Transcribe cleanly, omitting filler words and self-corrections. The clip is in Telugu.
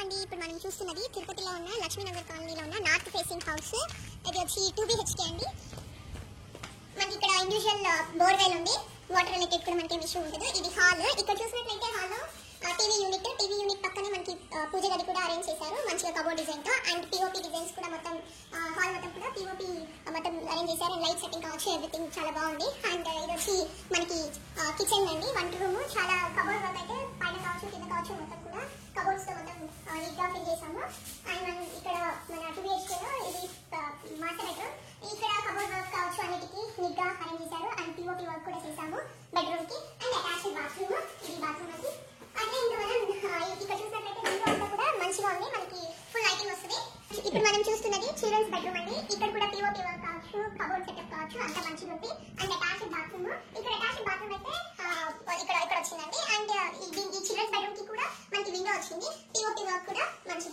అండి. ఇప్పుడు మనం చూస్తున్నది తిరుపతిలో ఉన్న లక్ష్మీనగర్ కాలనీలో ఉన్న నార్త్ ఫేసింగ్ హౌస్. ఇది వచ్చి 2 BHK అండి. మనకి ఇక్కడ ఇండివిజువల్ బోర్వెల్ ఉంది. వాటర్ రిలేటెడ్ కూడా మనకి ఇష్యూ ఉంటుంది. ఇది హాల్. ఇక్కడ చూసినట్లయితే హాల్ టీవీ యూనిట్ పక్కనే మనకి పూజ గది కూడా అరేంజ్ చేశారు మంచిగా కబోర్డ్ డిజైన్ తో. అండ్ పిఓపి డిజైన్స్ కూడా మొత్తం హాల్ మొత్తం కూడా పిఓపి మొత్తం అరేంజ్ చేశారు. అండ్ లైట్ సెట్టింగ్ కావచ్చు, ఎవ్రీథింగ్ చాలా బాగుంది. అండ్ ఇది వచ్చి మనకి కిచెన్ అండి, వంట రూమ్. చాలా కబోర్డ్ వర్క్ అయితే పైన కావచ్చు కింద కావచ్చు మొత్తం కూడా కబోర్డ్స్ తో మొత్తం నీట్గా ఫిల్ చేసాము. అండ్ మనం ఇక్కడ మన 2 BHK లో ఇది మాస్టర్ బెడ్రూమ్. ఇక్కడ కబోర్డ్ వర్క్ కావచ్చు అన్నిటికీ నీట్గా అరేంజ్ చేశారు. అండ్ పిఓపి వర్క్ కూడా చేసాము బెడ్రూమ్ కి. And attached bathroom. ఇది బాత్రూమ్ అండి. అదే ఇంకా మనం ఇక్కడ చూసినట్లయితే విండో అంతా కూడా మంచిగా ఉంది, మనకి ఫుల్ లైటింగ్ వస్తుంది. ఇప్పుడు మనం చూస్తున్నది చిల్డ్రన్స్ బెడ్రూమ్ అండి. ఇక్కడ కూడా పిఓపి వర్క్ కావచ్చు, కబోర్డ్ సెటప్ కావచ్చు, అంతా మంచిగా ఉంది. And attached bathroom. ఇక్కడ అటాచ్డ్ బాత్రూమ్ అయితే ఇక్కడ వచ్చిందండి. అండ్ ఈ చిల్డ్రన్స్ బెడ్రూమ్ కి కూడా మనకి విండో వచ్చింది. పిఓపి వర్క్ కూడా మంచిగా